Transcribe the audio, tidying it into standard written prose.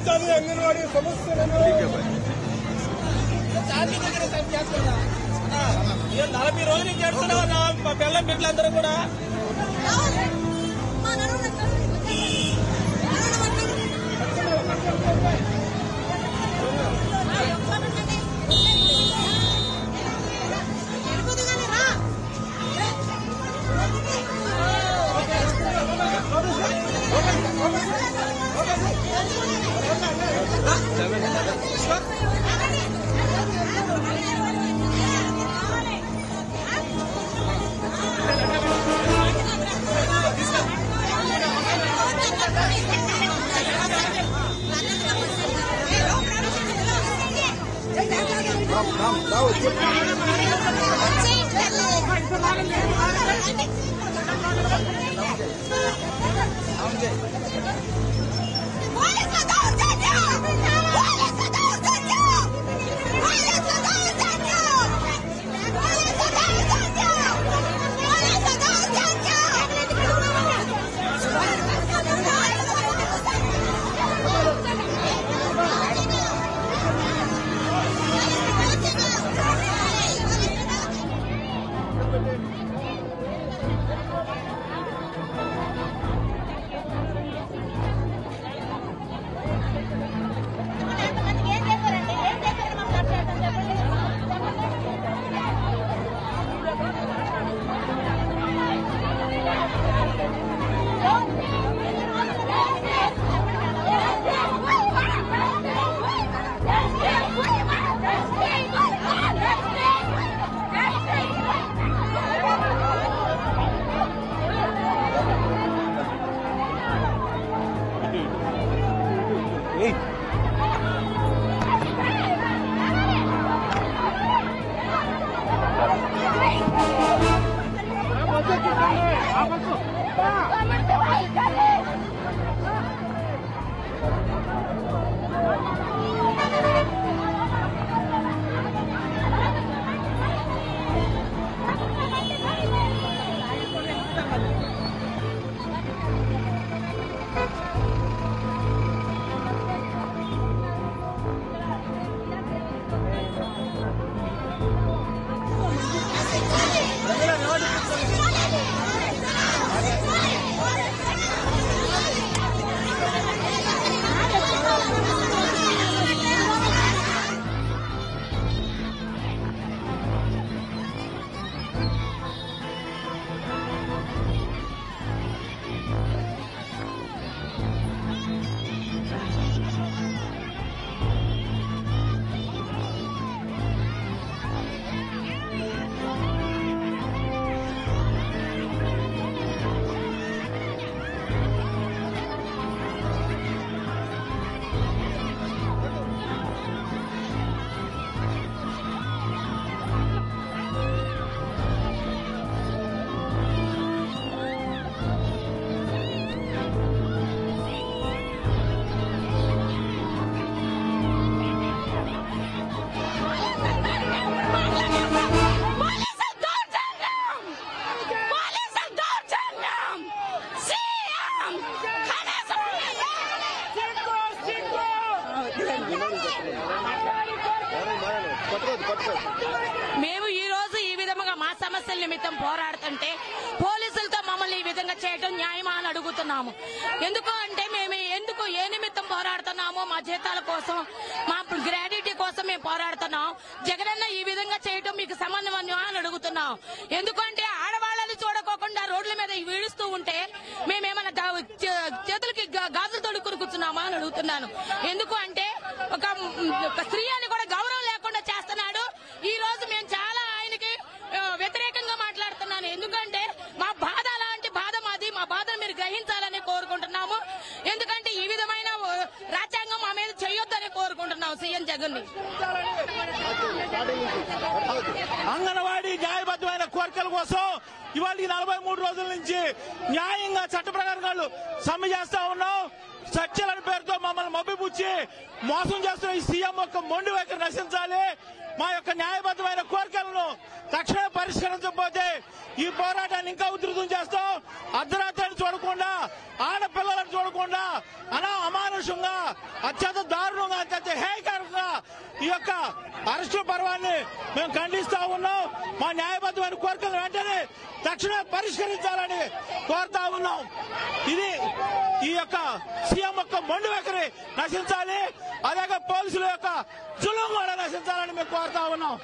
తీర్చాలి అంగన్వాడీ సమస్యలను. 40 రోజుల నుంచి చేస్తున్నా మా పిల్లల బిడ్డలందరూ కూడా. మేము ఈ రోజు ఈ విధంగా మా సమస్యల నిమిత్తం పోరాడుతుంటే పోలీసులతో మమ్మల్ని ఈ విధంగా చేయడం న్యాయమా అని అడుగుతున్నాము. ఎందుకు అంటే మేము ఏ నిమిత్తం పోరాడుతున్నామో మా జీతాల కోసం, మా గ్రాడ్యుటీ కోసం మేము పోరాడుతున్నాం. జగనన్న ఈ విధంగా చేయడం మీకు సమన్వయం అని అడుగుతున్నాం. ఎందుకంటే ఆడవాళ్ళని చూడకోకుండా రోడ్ల మీద వీడుస్తూ ఉంటే మేమేమన్నా చేతులకి గాజులు తొడుక్కుని కూర్చున్నామా అని అడుగుతున్నాను. ఎందుకు అంటే ఒక స్త్రీ అని కూడా గౌరవం లేకుండా చేస్తున్నాడు. ఈ రోజు మేము చాలా ఆయనకి వ్యతిరేకంగా మాట్లాడుతున్నాను. ఎందుకంటే మా బాధ అలాంటి బాధ మాది, మా బాధను మీరు గ్రహించాలని కోరుకుంటున్నాము. ఎందుకంటే ఈ విధమైన రాజ్యాంగం మా మీద చేయొద్దని కోరుకుంటున్నాం సీఎం జగన్ ని. అంగన్వాడీ న్యాయబద్ధమైన కోరికల కోసం ఇవాళ 43 రోజుల నుంచి న్యాయంగా చట్ట ప్రకారం సమ్మె చేస్తా ఉన్నాం. చర్చల పేరుతో మమ్మల్ని మభ్యపుచ్చి మోసం చేస్తున్న ఈ సీఎం యొక్క మొండి వైఖరి నశించాలి. మా యొక్క న్యాయబద్ధమైన కోరికలను తక్షణమే పరిష్కరించకపోతే ఈ పోరాటాన్ని ఇంకా ఉధృతం చేస్తాం. అర్ధరాత్రిని చూడకుండా, ఆడపిల్లలను చూడకుండా, అమానుష అమానుషంగా అత్యంత దారుణంగా అత్యంత హేయకరంగా ఈ యొక్క అరెస్టు పర్వాన్ని మేము ఖండిస్తా ఉన్నాం. మా న్యాయబద్ధమైన కోరికలు వెంటనే తక్షణమే పరిష్కరించాలని కోరుతా ఉన్నాం. ఇది ఈ యొక్క సీఎం యొక్క మొండి వైఖరి నశించాలి, అలాగే పోలీసుల యొక్క జులుం కూడా నశించాలని మేము కోరుతా ఉన్నాం.